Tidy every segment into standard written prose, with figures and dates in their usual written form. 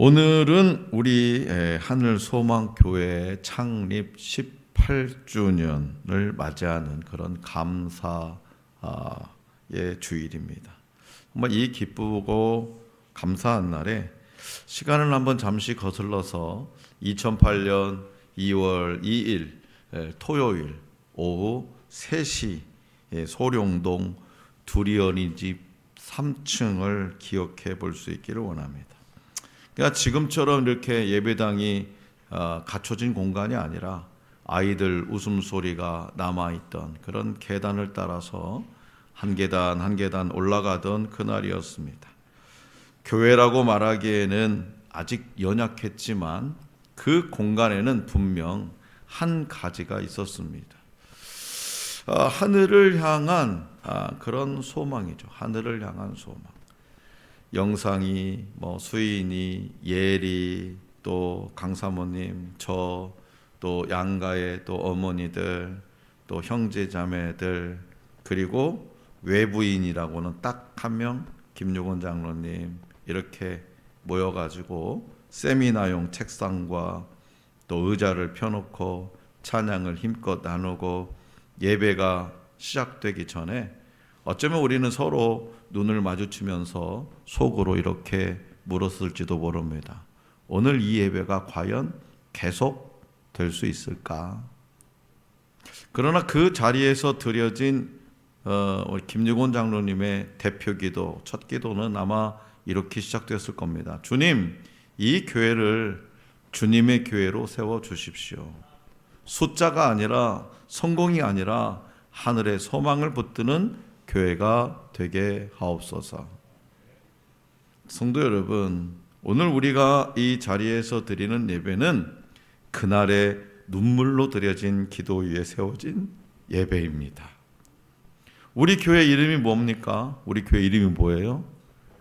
오늘은 우리 하늘소망교회 창립 18주년을 맞이하는 그런 감사의 주일입니다. 정말 이 기쁘고 감사한 날에 시간을 한번 잠시 거슬러서 2008년 2월 2일 토요일 오후 3시 소룡동 두리어린이집 3층을 기억해 볼 수 있기를 원합니다. 그러니까 지금처럼 이렇게 예배당이 갖춰진 공간이 아니라 아이들 웃음소리가 남아있던 그런 계단을 따라서 한 계단 한 계단 올라가던 그날이었습니다. 교회라고 말하기에는 아직 연약했지만 그 공간에는 분명 한 가지가 있었습니다. 하늘을 향한 그런 소망이죠. 하늘을 향한 소망. 영상이, 수인이, 예리, 또 강사모님, 저, 또 양가의 또 어머니들, 또 형제자매들, 그리고 외부인이라고는 딱 한 명, 김유곤 장로님 이렇게 모여가지고 세미나용 책상과 또 의자를 펴놓고 찬양을 힘껏 나누고 예배가 시작되기 전에 어쩌면 우리는 서로 눈을 마주치면서 속으로 이렇게 물었을지도 모릅니다. 오늘 이 예배가 과연 계속 될 수 있을까? 그러나 그 자리에서 드려진 우리 김유곤 장로님의 대표 기도, 첫 기도는 아마 이렇게 시작되었을 겁니다. 주님, 이 교회를 주님의 교회로 세워주십시오. 숫자가 아니라 성공이 아니라 하늘의 소망을 붙드는 교회가 되게 하옵소서. 성도 여러분, 오늘 우리가 이 자리에서 드리는 예배는 그날의 눈물로 드려진 기도 위에 세워진 예배입니다. 우리 교회 이름이 뭡니까? 우리 교회 이름이 뭐예요?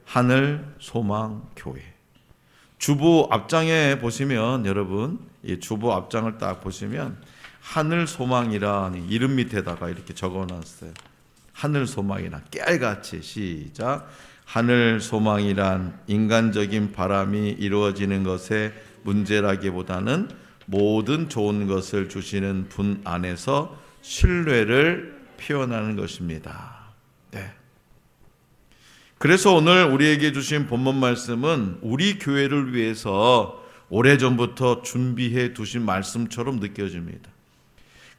하늘소망교회. 주보 앞장에 보시면 여러분, 이 주보 앞장을 딱 보시면 하늘소망이라는 이름 밑에다가 이렇게 적어놨어요. 하늘소망이란 깨알같이 시작. 하늘소망이란 인간적인 바람이 이루어지는 것의 문제라기보다는 모든 좋은 것을 주시는 분 안에서 신뢰를 표현하는 것입니다. 네. 그래서 오늘 우리에게 주신 본문 말씀은 우리 교회를 위해서 오래전부터 준비해 두신 말씀처럼 느껴집니다.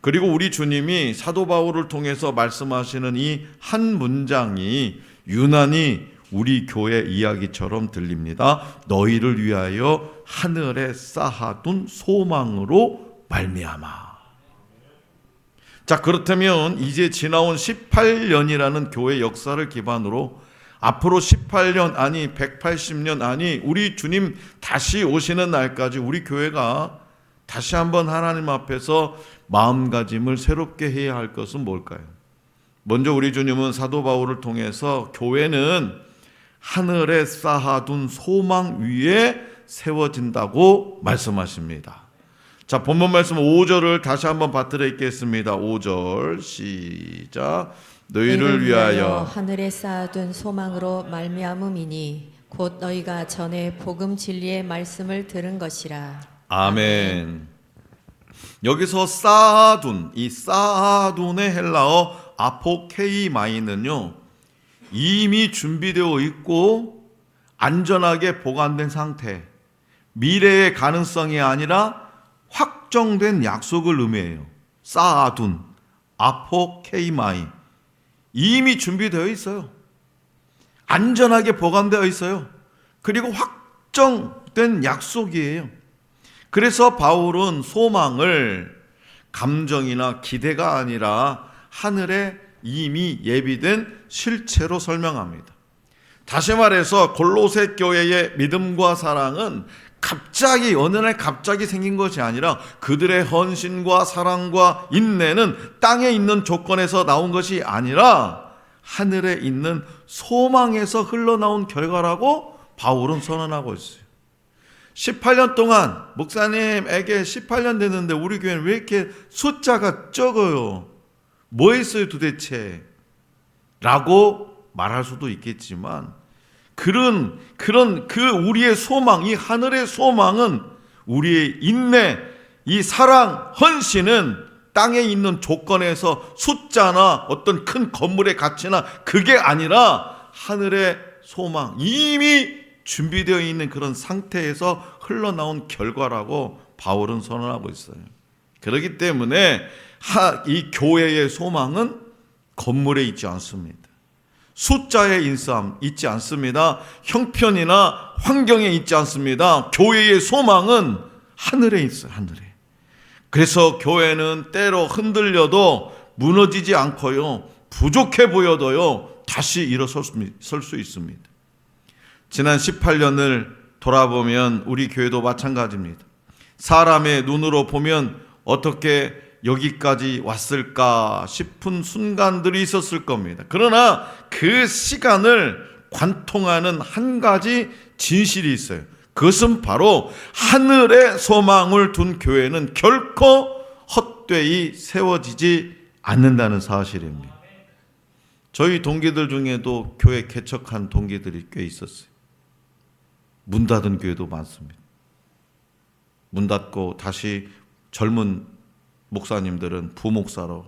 그리고 우리 주님이 사도 바울을 통해서 말씀하시는 이 한 문장이 유난히 우리 교회 이야기처럼 들립니다. 너희를 위하여 하늘에 쌓아둔 소망으로 말미암아. 자, 그렇다면 이제 지나온 18년이라는 교회 역사를 기반으로 앞으로 18년 아니 180년 아니 우리 주님 다시 오시는 날까지 우리 교회가 다시 한번 하나님 앞에서 마음가짐을 새롭게 해야 할 것은 뭘까요? 먼저 우리 주님은 사도 바울을 통해서 교회는 하늘에 쌓아둔 소망 위에 세워진다고 말씀하십니다. 자, 본문 말씀 5절을 다시 한번 받들어 읽겠습니다. 5절 시작. 너희를 위하여 하늘에 쌓아둔 소망으로 말미암음이니 곧 너희가 전에 복음 진리의 말씀을 들은 것이라. 아멘. 여기서 쌓아둔, 이 쌓아둔의 헬라어 아포케이마이는요, 이미 준비되어 있고 안전하게 보관된 상태, 미래의 가능성이 아니라 확정된 약속을 의미해요. 쌓아둔, 아포케이마이, 이미 준비되어 있어요. 안전하게 보관되어 있어요. 그리고 확정된 약속이에요. 그래서 바울은 소망을 감정이나 기대가 아니라 하늘에 이미 예비된 실체로 설명합니다. 다시 말해서 골로새 교회의 믿음과 사랑은 갑자기 어느 날 갑자기 생긴 것이 아니라 그들의 헌신과 사랑과 인내는 땅에 있는 조건에서 나온 것이 아니라 하늘에 있는 소망에서 흘러나온 결과라고 바울은 선언하고 있어요. 18년 동안 목사님에게 18년 됐는데 우리 교회는 왜 이렇게 숫자가 적어요? 뭐 했어요 도대체? 라고 말할 수도 있겠지만 그런 그 우리의 소망, 이 하늘의 소망은 우리의 인내, 이 사랑, 헌신은 땅에 있는 조건에서 숫자나 어떤 큰 건물의 가치나 그게 아니라 하늘의 소망, 이미 준비되어 있는 그런 상태에서 흘러나온 결과라고 바울은 선언하고 있어요. 그렇기 때문에 이 교회의 소망은 건물에 있지 않습니다. 숫자에 있지 않습니다. 형편이나 환경에 있지 않습니다. 교회의 소망은 하늘에 있어요. 하늘에. 그래서 교회는 때로 흔들려도 무너지지 않고요, 부족해 보여도요, 다시 일어설 수 있습니다. 지난 18년을 돌아보면 우리 교회도 마찬가지입니다. 사람의 눈으로 보면 어떻게 여기까지 왔을까 싶은 순간들이 있었을 겁니다. 그러나 그 시간을 관통하는 한 가지 진실이 있어요. 그것은 바로 하늘의 소망을 둔 교회는 결코 헛되이 세워지지 않는다는 사실입니다. 저희 동기들 중에도 교회 개척한 동기들이 꽤 있었어요. 문 닫은 교회도 많습니다. 문 닫고 다시 젊은 목사님들은 부목사로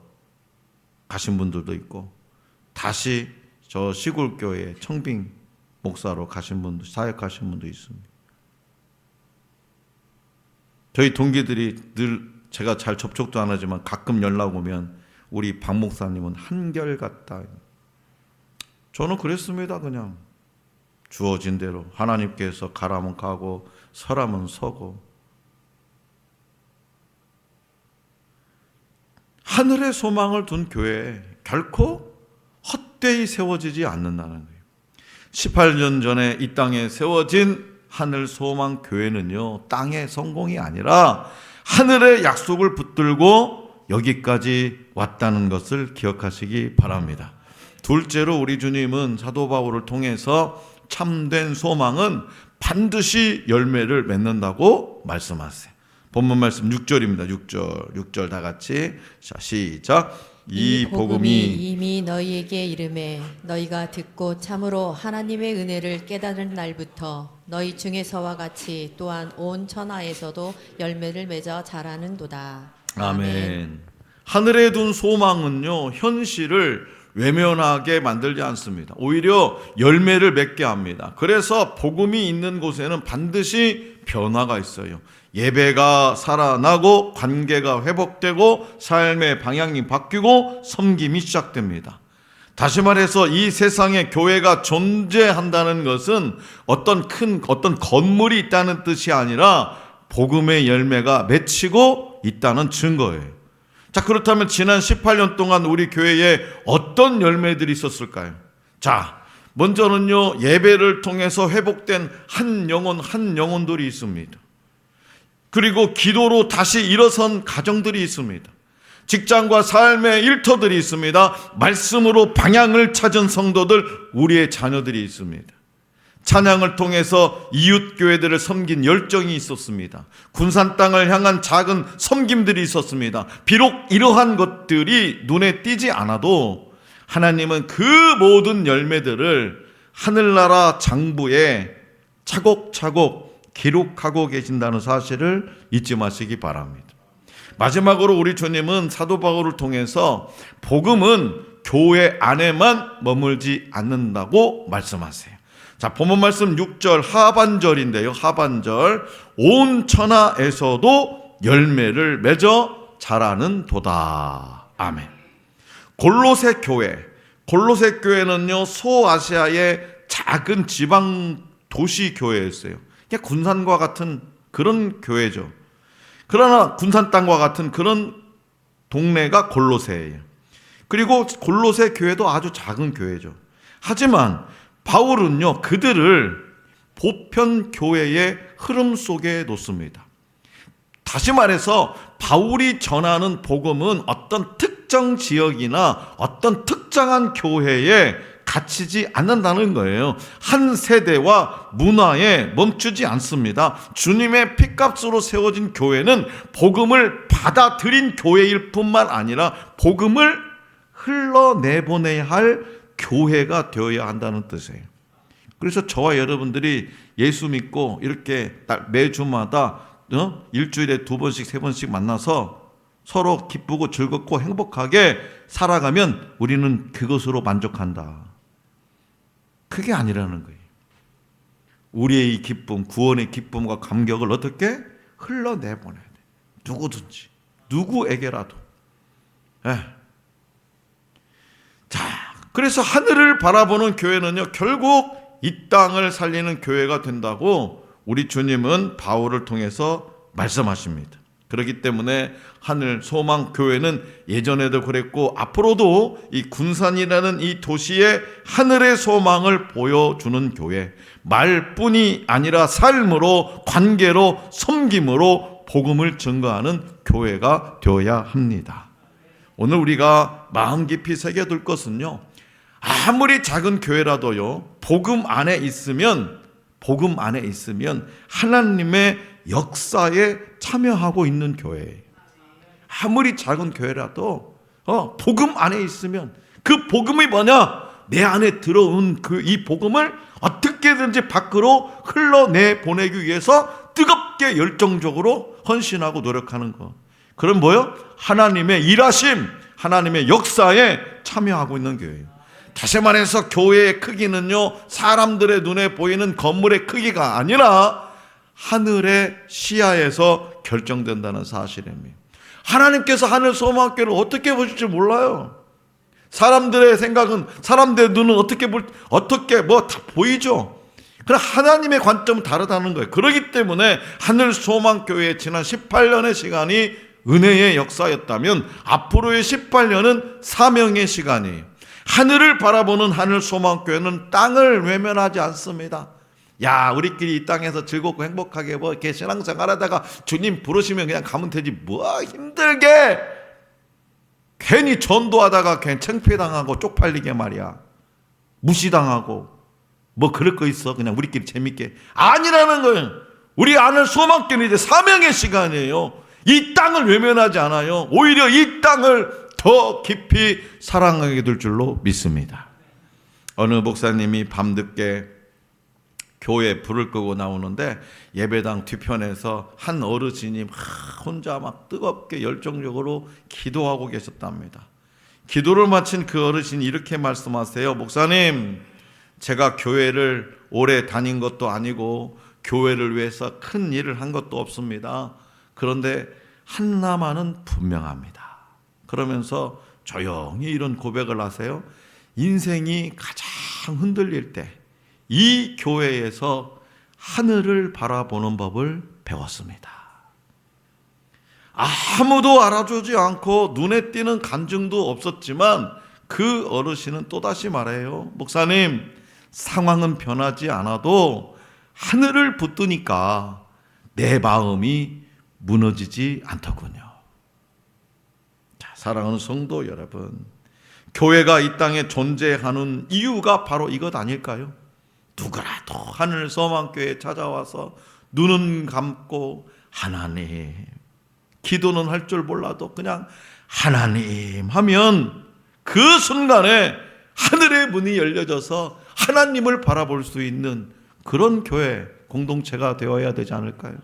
가신 분들도 있고, 다시 저 시골 교회 청빙 목사로 가신 분도, 사역하신 분도 있습니다. 저희 동기들이 늘 제가 잘 접촉도 안 하지만 가끔 연락 오면 우리 박 목사님은 한결같다. 저는 그랬습니다. 그냥 주어진 대로 하나님께서 가라면 가고 서라면 서고. 하늘의 소망을 둔 교회 결코 헛되이 세워지지 않는다는 거예요. 18년 전에 이 땅에 세워진 하늘 소망 교회는요, 땅의 성공이 아니라 하늘의 약속을 붙들고 여기까지 왔다는 것을 기억하시기 바랍니다. 둘째로 우리 주님은 사도 바울을 통해서 참된 소망은 반드시 열매를 맺는다고 말씀하세요. 본문 말씀 6절입니다. 6절 다 같이. 자, 시작. 이 복음이 이미 너희에게 이르매 너희가 듣고 참으로 하나님의 은혜를 깨달은 날부터 너희 중에서와 같이 또한 온 천하에서도 열매를 맺어 자라는도다. 아멘. 하늘에 둔 소망은요, 현실을 외면하게 만들지 않습니다. 오히려 열매를 맺게 합니다. 그래서 복음이 있는 곳에는 반드시 변화가 있어요. 예배가 살아나고 관계가 회복되고 삶의 방향이 바뀌고 섬김이 시작됩니다. 다시 말해서 이 세상에 교회가 존재한다는 것은 어떤 건물이 있다는 뜻이 아니라 복음의 열매가 맺히고 있다는 증거예요. 자, 그렇다면 지난 18년 동안 우리 교회에 어떤 열매들이 있었을까요? 자, 먼저는요, 예배를 통해서 회복된 한 영혼들이 있습니다. 그리고 기도로 다시 일어선 가정들이 있습니다. 직장과 삶의 일터들이 있습니다. 말씀으로 방향을 찾은 성도들, 우리의 자녀들이 있습니다. 찬양을 통해서 이웃 교회들을 섬긴 열정이 있었습니다. 군산 땅을 향한 작은 섬김들이 있었습니다. 비록 이러한 것들이 눈에 띄지 않아도 하나님은 그 모든 열매들을 하늘나라 장부에 차곡차곡 기록하고 계신다는 사실을 잊지 마시기 바랍니다. 마지막으로 우리 주님은 사도 바울을 통해서 복음은 교회 안에만 머물지 않는다고 말씀하세요. 자, 본문 말씀 6절 하반절인데요. 하반절. 온 천하에서도 열매를 맺어 자라는 도다. 아멘. 골로새 교회는요, 소아시아의 작은 지방 도시 교회였어요. 그냥 군산과 같은 그런 교회죠. 그러나 군산 땅과 같은 그런 동네가 골로새예요. 그리고 골로새 교회도 아주 작은 교회죠. 하지만 바울은요, 그들을 보편 교회의 흐름 속에 놓습니다. 다시 말해서 바울이 전하는 복음은 어떤 특정 지역이나 어떤 특정한 교회에 갇히지 않는다는 거예요. 한 세대와 문화에 멈추지 않습니다. 주님의 피값으로 세워진 교회는 복음을 받아들인 교회일 뿐만 아니라 복음을 흘러내보내야 할 교회가 되어야 한다는 뜻이에요. 그래서 저와 여러분들이 예수 믿고 이렇게 매주마다 일주일에 2번씩 3번씩 만나서 서로 기쁘고 즐겁고 행복하게 살아가면 우리는 그것으로 만족한다. 그게 아니라는 거예요. 우리의 이 기쁨, 구원의 기쁨과 감격을 어떻게 흘러내보내야 돼. 누구든지, 누구에게라도. 자, 그래서 하늘을 바라보는 교회는요, 결국 이 땅을 살리는 교회가 된다고 우리 주님은 바울을 통해서 말씀하십니다. 그렇기 때문에 하늘 소망 교회는 예전에도 그랬고 앞으로도 이 군산이라는 이 도시의 하늘의 소망을 보여주는 교회, 말뿐이 아니라 삶으로, 관계로, 섬김으로 복음을 증거하는 교회가 되어야 합니다. 오늘 우리가 마음 깊이 새겨둘 것은요, 아무리 작은 교회라도요, 복음 안에 있으면 하나님의 역사에 참여하고 있는 교회예요. 아무리 작은 교회라도 복음 안에 있으면, 그 복음이 뭐냐? 내 안에 들어온 이 복음을 어떻게든지 밖으로 흘러내 보내기 위해서 뜨겁게 열정적으로 헌신하고 노력하는 것. 그럼 뭐요? 하나님의 일하심, 하나님의 역사에 참여하고 있는 교회예요. 다시 말해서 교회의 크기는요, 사람들의 눈에 보이는 건물의 크기가 아니라 하늘의 시야에서 결정된다는 사실입니다. 하나님께서 하늘 소망교회를 어떻게 보실지 몰라요. 사람들의 생각은, 사람들의 눈은 어떻게 다 보이죠. 그러나 하나님의 관점은 다르다는 거예요. 그렇기 때문에 하늘 소망교회의 지난 18년의 시간이 은혜의 역사였다면 앞으로의 18년은 사명의 시간이에요. 하늘을 바라보는 하늘 소망교회는 땅을 외면하지 않습니다. 야, 우리끼리 이 땅에서 즐겁고 행복하게 이렇게 신앙생활 하다가 주님 부르시면 그냥 가면 되지. 뭐 힘들게 괜히 전도하다가 괜히 창피당하고 쪽팔리게 말이야. 무시당하고 뭐 그럴 거 있어. 그냥 우리끼리 재밌게. 아니라는 거예요. 우리 하늘 소망교회는 이제 사명의 시간이에요. 이 땅을 외면하지 않아요. 오히려 이 땅을 더 깊이 사랑하게 될 줄로 믿습니다. 어느 목사님이 밤늦게 교회 불을 끄고 나오는데 예배당 뒤편에서 한 어르신이 혼자 뜨겁게 열정적으로 기도하고 계셨답니다. 기도를 마친 그 어르신이 이렇게 말씀하세요. 목사님, 제가 교회를 오래 다닌 것도 아니고 교회를 위해서 큰 일을 한 것도 없습니다. 그런데 하나만은 분명합니다. 그러면서 조용히 이런 고백을 하세요. 인생이 가장 흔들릴 때 이 교회에서 하늘을 바라보는 법을 배웠습니다. 아무도 알아주지 않고 눈에 띄는 간증도 없었지만 그 어르신은 또다시 말해요. 목사님, 상황은 변하지 않아도 하늘을 붙드니까 내 마음이 무너지지 않더군요. 사랑하는 성도 여러분, 교회가 이 땅에 존재하는 이유가 바로 이것 아닐까요? 누구라도 하늘 소망교회에 찾아와서 눈은 감고 하나님, 기도는 할 줄 몰라도 그냥 하나님 하면 그 순간에 하늘의 문이 열려져서 하나님을 바라볼 수 있는 그런 교회 공동체가 되어야 되지 않을까요?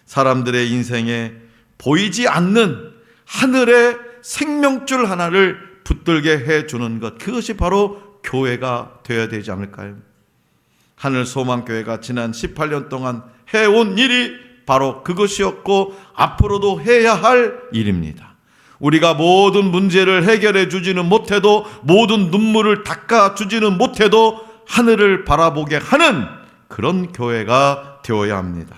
사람들의 인생에 보이지 않는 하늘의 생명줄 하나를 붙들게 해주는 것, 그것이 바로 교회가 되어야 되지 않을까요? 하늘 소망교회가 지난 18년 동안 해온 일이 바로 그것이었고 앞으로도 해야 할 일입니다. 우리가 모든 문제를 해결해 주지는 못해도, 모든 눈물을 닦아 주지는 못해도 하늘을 바라보게 하는 그런 교회가 되어야 합니다.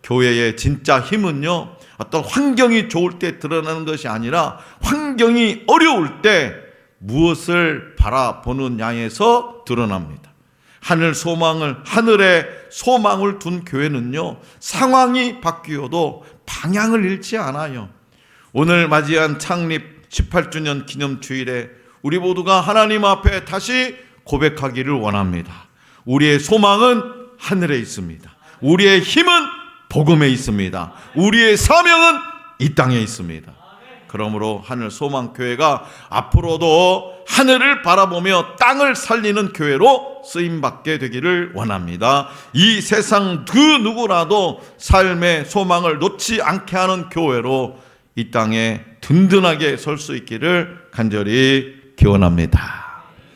교회의 진짜 힘은요, 어떤 환경이 좋을 때 드러나는 것이 아니라 환경이 어려울 때 무엇을 바라보느냐에서 드러납니다. 하늘의 소망을 둔 교회는요, 상황이 바뀌어도 방향을 잃지 않아요. 오늘 맞이한 창립 18주년 기념주일에 우리 모두가 하나님 앞에 다시 고백하기를 원합니다. 우리의 소망은 하늘에 있습니다. 우리의 힘은 복음에 있습니다. 우리의 사명은 이 땅에 있습니다. 그러므로 하늘 소망 교회가 앞으로도 하늘을 바라보며 땅을 살리는 교회로 쓰임 받게 되기를 원합니다. 이 세상 그 누구라도 삶의 소망을 놓지 않게 하는 교회로 이 땅에 든든하게 설 수 있기를 간절히 기원합니다.